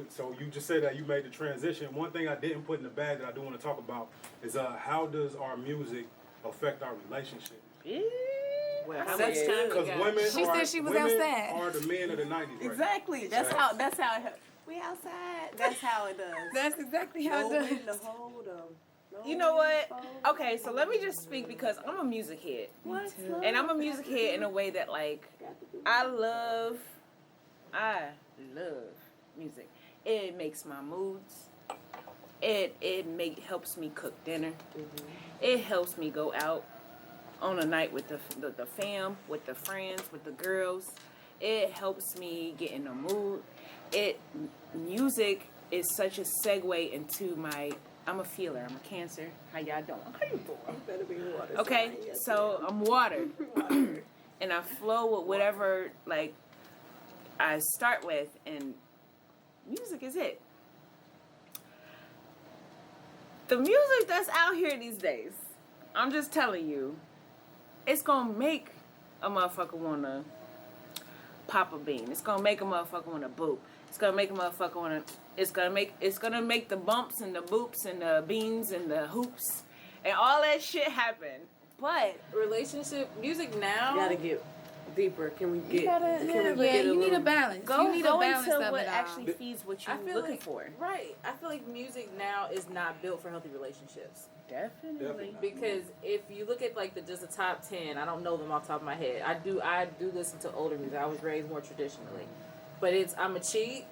so you just said that you made the transition. One thing I didn't put in the bag that I do want to talk about is how does our music affect our relationship? Well, how much time? Because women She said she was outside. Are the men of the 90s right Exactly. now. That's how it, we outside. That's how it does. That's exactly how No it in the does. hold 'em. No You know in what? the fold 'em. Okay, so let me just speak because I'm a music head. What's And I'm a music head in a way that, like, I love music. It makes my moods. It helps me cook dinner. It helps me go out on a night with the fam, with the friends, with the girls. It helps me get in the mood. Music is such a segue into my. I'm a feeler. I'm a Cancer. How y'all doing? How you doing? Better be water. Okay, so I'm water, and I flow with whatever like I start with, and music is it. The music that's out here these days, I'm just telling you, it's gonna make a motherfucker wanna pop a bean. It's gonna make a motherfucker wanna boop. It's gonna make a motherfucker wanna. It's gonna make the bumps and the boops and the beans and the hoops and all that shit happen. But Relationship music now. Gotta get deeper. Can we get? Yeah, get you need a little- balance. go you need a balance into of what it all. actually feeds what I you're feel looking like, for. Right. I feel like music now is not built for healthy relationships. Definitely. Because if you look at like just the top 10, I don't know them off the top of my head. I do listen to older music. I was raised more traditionally. But I'ma cheat,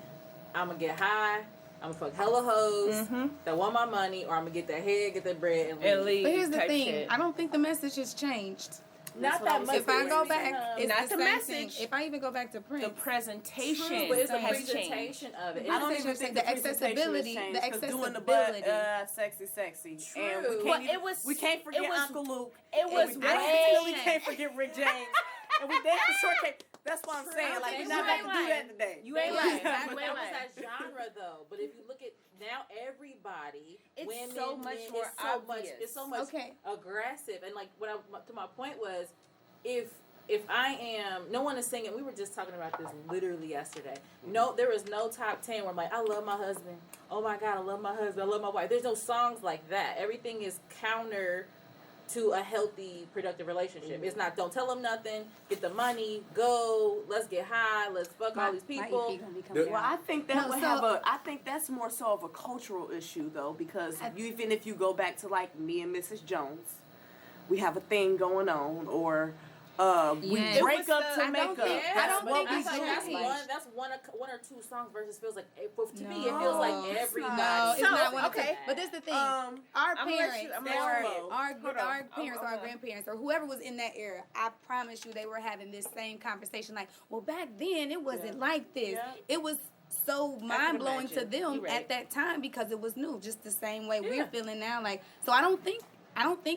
I'ma get high, I'ma fuck hella hoes that want my money, or I'ma get that head, get that bread, and leave. But here's the type thing: shit. I don't think the message has changed. Not that much. If I go back, it's Not the the same message. thing. If I even go back to Prince, The presentation True, but it's the has changed. presentation of it. I don't It's even just think the the accessibility- accessibility, the because doing the butt, accessibility. sexy. True. And we Well, can't, it was- we can't forget it was- Uncle Luke. it and was we way- definitely can't forget Rick James. And we danced the shortcake. That's what I'm saying. Like, Okay, we're not you about to ain't do that lying. today. You ain't But lying. that You ain't was lying. that genre though. But if you look at now, everybody, It's women, so much men, more it's so much, obvious. it's so much Okay. aggressive. And like to my point was, if I am, no one is singing. We were just talking about this literally yesterday. No, there is no top 10 where I'm like, I love my husband. Oh my God, I love my husband. I love my wife. There's no songs like that. Everything is counter to a healthy, productive relationship. It's not, don't tell them nothing, get the money, go, let's get high, let's fuck all these people. Well, I think that No, would so- have I think that's more so of a cultural issue though, because even if you go back to like me and Mrs. Jones, we have a thing going on, or we Yeah. break It was up the- to I make don't up. think- That's I don't what think we it's do. changed. That's one or two songs versus feels like, to me, it No. feels like it's everybody. No, it's So, not one okay. okay. But this is the thing: Um, our I'm gonna let parents, you- I'm gonna or let you- our Hold on. parents, or our grandparents, or whoever was in that era, I promise you, they were having this same conversation. Like, well, back then it wasn't like this. Yeah. It was so mind blowing to imagine. them You're right. at that time because it was new, just the same way we're feeling now. Like, so I don't think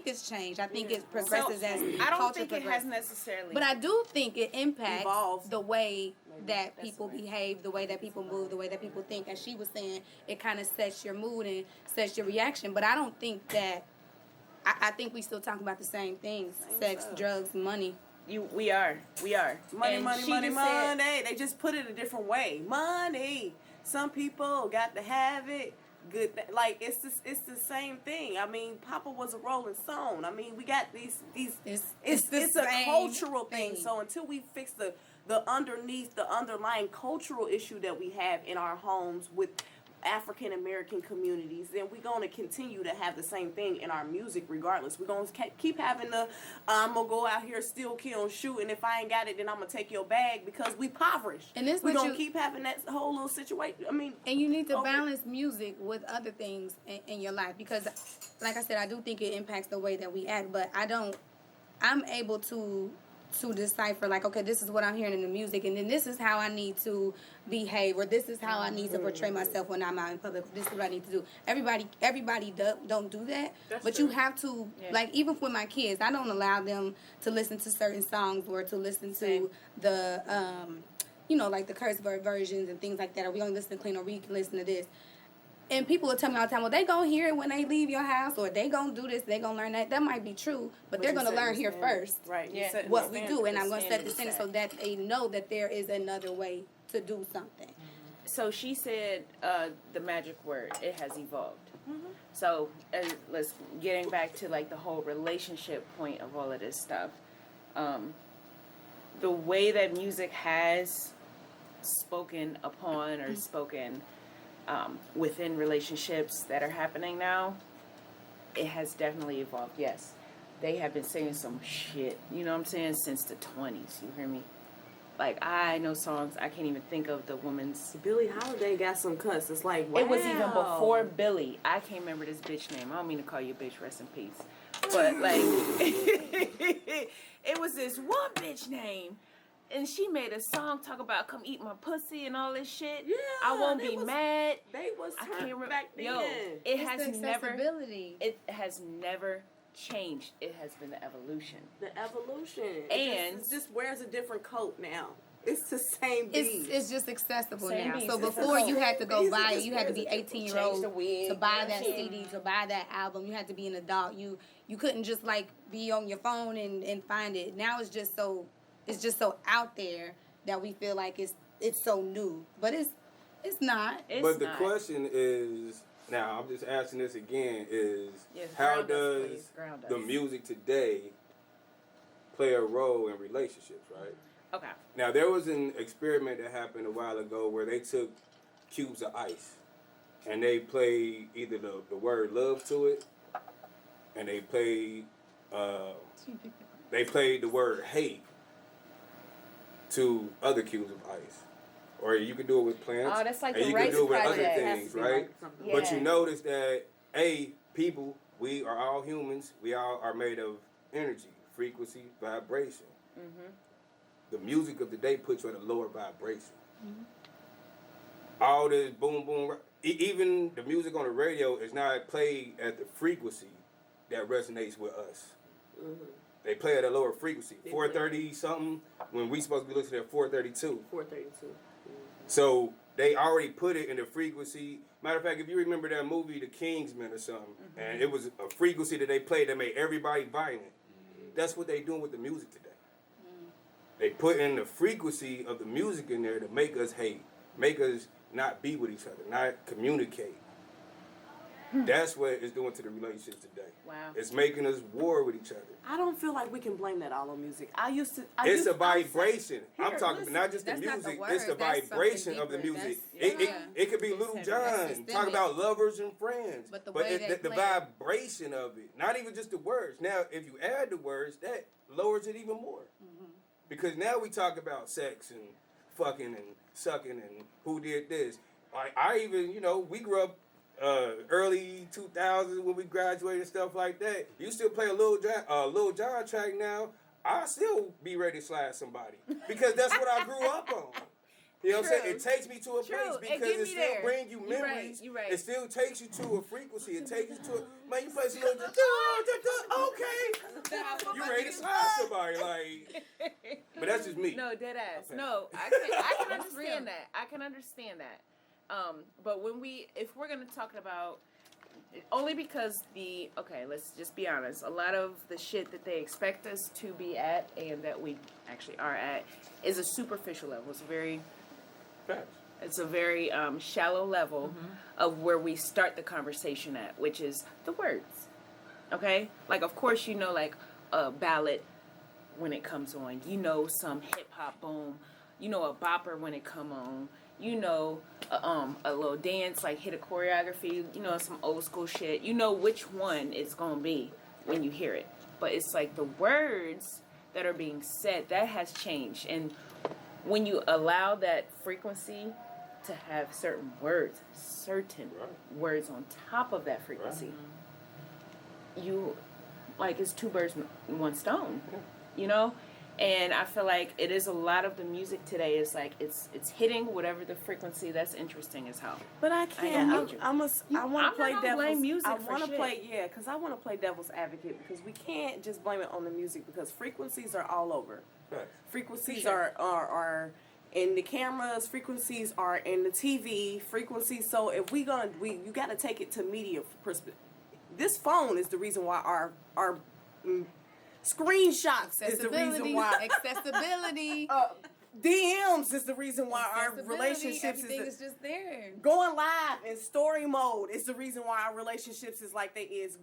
it's changed. I think it progresses as I don't culture think it has progresses. necessarily. But I do think it impacts Evolved. the way that That's people the way. behave, the way that people move, the way that people think. As she was saying, it kind of sets your mood and sets your reaction. But I don't think that. I think we still talking about the same things: sex, stuff. drugs, money. we are. Money, And money, she money, just said- money. They just put it a different way. Money. Some people got to have it. Good, like it's the same thing. I mean, Papa was a Rolling Stone. I mean, we got these. It's the It's a same cultural thing. thing. So until we fix the underlying cultural issue that we have in our homes with African American communities, then we're going to continue to have the same thing in our music regardless. We're going to keep having I'm going to go out here, steal, kill, and shoot, and if I ain't got it, then I'm going to take your bag because we impoverished. And this we're what going to you- keep having that whole little situation. I mean, And you need to Okay. balance music with other things in your life because, like I said, I do think it impacts the way that we act. But I'm able to decipher, like, okay, this is what I'm hearing in the music, and then this is how I need to behave, or this is how I need to portray myself when I'm out in public. This is what I need to do. Everybody don't do that, but you have to, like, even with my kids, I don't allow them to listen to certain songs or to listen to the, like the curse word versions and things like that, or we only listen to clean, or we can listen to this. And people will tell me all the time, well, they gonna hear it when they leave your house, or they gonna do this, they gonna learn that. That might be true, but they're gonna learn here first right? Yeah. what we do, and I'm gonna set the standard so that they know that there is another way to do something. So she said the magic word. It has evolved. Mm-hmm. So let's getting back to like the whole relationship point of all of this stuff. The way that music has spoken upon or spoken within relationships that are happening now, it has definitely evolved. Yes, they have been saying some shit. You know what I'm saying? Since the 20s. You hear me? Like, I know songs, I can't even think of the woman's... Billie Holiday got some cuss. It's like, wow. It was even before Billie. I can't remember this bitch name. I don't mean to call you a bitch, rest in peace. But, like, it was this one bitch name. And she made a song talk about come eat my pussy and all this shit. Yeah, I won't be mad. They was I turned can't remember. back then. Yo, It's the has never changed. It has been the evolution. The evolution. And it just wears a different coat now. It's the same beat. It's just accessible Same now. beats. So It's before you had to go Beats, buy it it, you had to be just 18-year-old the wig, to buy that yeah. CD, to buy that album. You had to be an adult. You couldn't just like be on your phone and find it. Now it's just so out there that we feel like it's so new, but it's not. It's But the not. question is, now I'm just asking this again, is Yes, how ground us, does please. Ground the us. music today play a role in relationships, right? Okay. Now, there was an experiment that happened a while ago where they took cubes of ice and they played either the word love to it, and they played the word hate to other cubes of ice. Or you could do it with plants. Oh, that's like and the you Rice could do it with other Project. things, right? Yeah. But you notice that, people, we are all humans. We all are made of energy, frequency, vibration. Mm-hmm. The music of the day puts you at a lower vibration. Mm-hmm. All this boom, boom, even the music on the radio is not played at the frequency that resonates with us. Mm-hmm. They play at a lower frequency, 430 something, when we supposed to be listening at 432. 432. So they already put it in the frequency. Matter of fact, if you remember that movie, The Kingsman or something, and it was a frequency that they played that made everybody violent. That's what they doing with the music today. They put in the frequency of the music in there to make us hate, make us not be with each other, not communicate. That's what it's doing to the relationships today. Wow. It's making us war with each other. I don't feel like we can blame that all on music. It's a vibration. I'm talking listen, not just the that's not the music, word. it's the That's vibration something of the deeper. music. That's- It could be Little John systemic. talking about lovers and friends. But the way it's they the play it. vibration of it, not even just the words. Now, if you add the words, that lowers it even more. Because now we talk about sex and fucking and sucking and who did this. I even, we grew up early 2000s when we graduated and stuff like that. You still play a Lil Jon track now, I'll still be ready to slide somebody. Because that's what I grew up on. You know what I'm saying? It takes me to a True. place It because get it me still there. brings you You right. memories. You right. It still takes you to a frequency. It takes you to a, man, you play some little, okay. You ready to slide somebody, like, but that's just me. No, dead ass. Okay. No, I can understand that. I can understand that. But if we're gonna talk about, only because let's just be honest. A lot of the shit that they expect us to be at and that we actually are at is a superficial level. It's a very shallow level of where we start the conversation at, which is the words. Okay? Like, of course, like a ballad when it comes on. Some hip-hop boom. A bopper when it come on. A little dance, like hit a choreography. Some old school shit. Which one it's going to be when you hear it. But it's like the words that are being said, that has changed. And when you allow that frequency to have certain words on top of that frequency, it's two birds in one stone, And I feel like it is a lot of the music today is like it's hitting whatever the frequency that's interesting as hell. But I can't. I want to play not gonna devil's. blame music I for want to shit. play, because I want to play devil's advocate because we can't just blame it on the music because frequencies are all over. Right. Frequencies Sure. are in the cameras. Frequencies are in the TV. Frequencies. So if you got to take it to media perspective. This phone is the reason why our screenshots is the reason why. Accessibility. DMs is the reason why our Accessibility, relationships everything is is just there. going live in story mode is the reason why our relationships is like they is.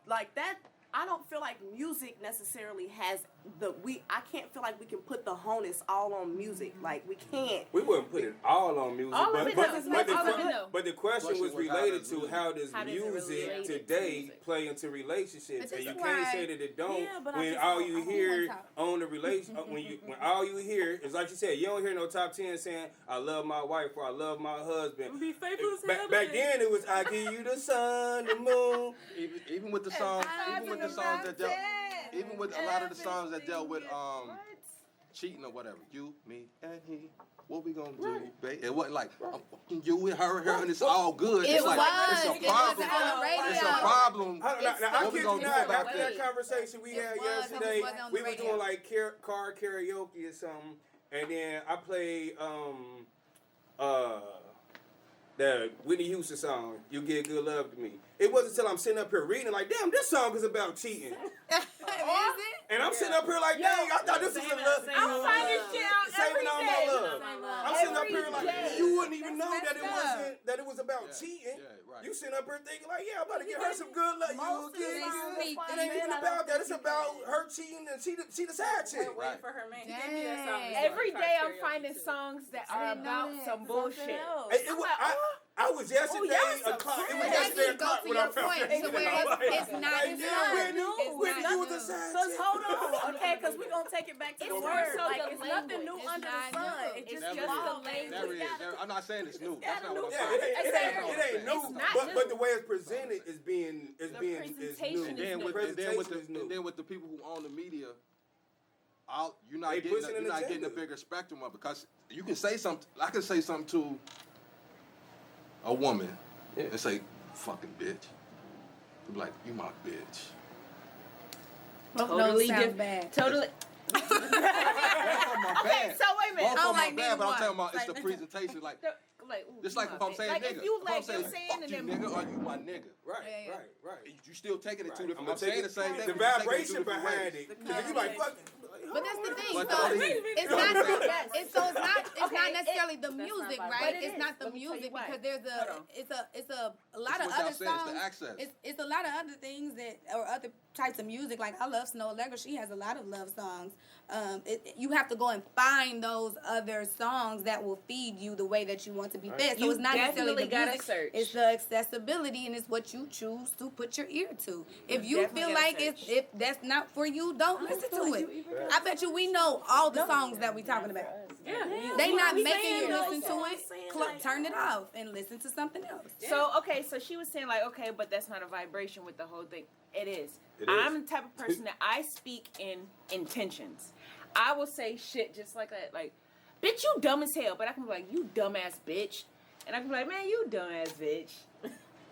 Like that, I don't feel like music necessarily has I can't feel like we can put the onus all on music. Like we can't. We wouldn't put it all on music, All of it, no. but the question was related to how does How does it music relate to today music? play into relationships, But and you this is can't why- say that it don't Yeah, but I when just all don't- you I don't hear want on the relation when all you hear is like you said, you don't hear no top 10 saying I love my wife or I love my husband. Be faithful as hell. Back then it was I give you the sun, the moon. Even with the songs, even with a lot of the songs that dealt with cheating or whatever, you, me, and he. What we gonna do, babe? It wasn't like I'm fucking you with her, and it's all good. It It's like was. it's It a problem. was on the radio. It's a problem. Now, I What we kid gonna you do not, about after that? that conversation we It had was, yesterday, it was on the we were radio. doing like car karaoke or something, and then I played the Whitney Houston song, You Give Good Love to Me. It wasn't until I'm sitting up here reading like, damn, this song is about cheating. And I'm sitting up here like, dang, I thought this was a love. I'm finding shit out every Saving all my day. love. I'm sitting up here like, day. you wouldn't even know That's that it messed up. wasn't, that it was about cheating. Yeah, right. You sitting up here thinking like, yeah, I'm about to give her some good love. Most of the You songs good. sneak. It ain't even about that. It's about her cheating and she the side chick. Waiting Right. for her man. He Dang. gave me that song. Every day I'm Karaoke finding too. songs that I are didn't know about that. some bullshit. I was yesterday y'all o'clock. It some was But yesterday that o'clock go to when I your found point that. to where it's not Like, it's yeah, not Whitney, new. Whitney, It's you not was a new. side Cause chick. hold on, okay, cause we gonna take it back to It's the more word. so Like the it's nothing new language. under It's the sun. not It new. just Never just is. the evolved. language. Never is. I'm not saying it's new. That's not what I'm Yeah, saying. it ain't new. not But just- the way it's presented is being is new. presentation And then is with new. and then with the people who own the media, you're not They getting pushing an you're not getting a agenda. bigger spectrum of it, because you can say something. I can say something to a woman and say, "Fucking bitch." Be like, "You my bitch." Totally sound different. bad. Totally. Both of them are bad. So wait a minute. Both I don't of them like are bad, neither but I'm one. talking about it's the Like- presentation. Like, Like, ooh, just you like my if I'm bitch. saying like nigga. if you If I'm like saying, you're saying fuck and you, then nigga, or you my nigga. Right. You still taking it two different. I'ma I'm saying the same thing. The but you're taking it vibration two different behind ways. it. Because you like, fuck. But that's the thing. But So that is- it's not it's not Okay, necessarily the That's not music, vibe. right? But it It's is. not the Let me tell you music why. because there's Hold a on. it's a lot That's of what y'all other saying, it's the songs. access. It's a lot of other things that or other types of music. Like I love Snow Allegra. She has a lot of love songs. You have to go and find those other songs that will feed you the way that you want to be fed. So You it's not necessarily definitely the gotta music. search. It's the accessibility and it's what you choose to put your ear to. If you definitely feel gotta like search. if that's not for you, don't listen to it. I bet you we know all the songs that we talking about. Yeah. They not we making saying you those listen to songs, it. saying like- Turn it off and listen to something else. So okay, so she was saying like, okay, but that's not a vibration with the whole thing. It is. It is. I'm the type of person that I speak in intentions. I will say shit just like that, like, bitch, you dumb as hell. But I can be like, you dumbass bitch, and I can be like, man, you dumbass bitch.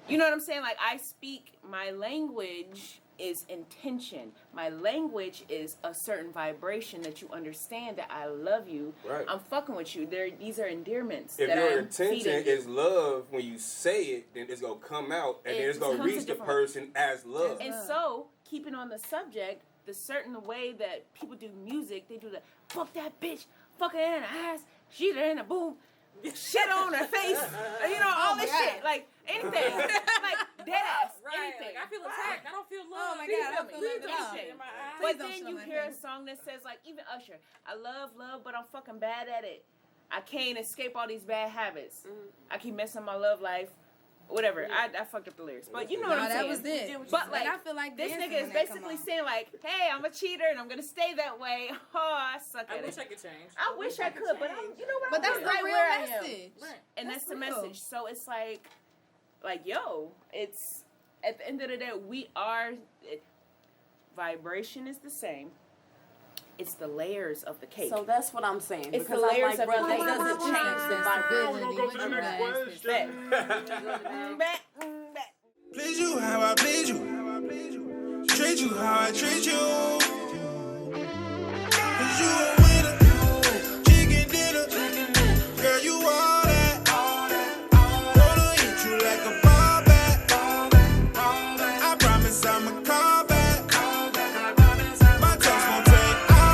You know what I'm saying? Like I speak. My language is intention. My language is a certain vibration that you understand that I love you. Right. I'm fucking with you. These are endearments. If that your I'm intention feeding you. is love, when you say it, then it's gonna come out, and then it's gonna comes reach a the different- person as love. And so, keeping on the subject, the certain way that people do music, they do the fuck that bitch, fuck her in the ass, shoot her in the boom, shit on her face, you know, all my this God. shit, like anything, like dead ass, Right. anything. Like, I feel attacked. I don't feel love. Oh my Do you God, I feel feel me? loved at all. Anything. In my eyes. Please But don't then show you my hear a face. song that says like, even Usher, I love, but I'm fucking bad at it. I can't escape all these bad habits. I keep messing my love life. Whatever. I fucked up the lyrics. But you know what No, I'm that saying. was it. But like, I feel like this dancing nigga is when that come basically on. saying like, hey, I'm a cheater and I'm gonna stay that way. Oh, I suck I at wish it. I could change. I wish I could, but you know what? But that's I'm the right real where I am. message. Right. And that's the real. message. So it's like yo, it's at the end of the day, vibration is the same. It's the layers of the cake. So that's what I'm saying. It's the because I'm layers like, of bro, the that cake. doesn't change the vibration. We'll go to the next question. Back. Please you how I please you. Treat you how I treat you.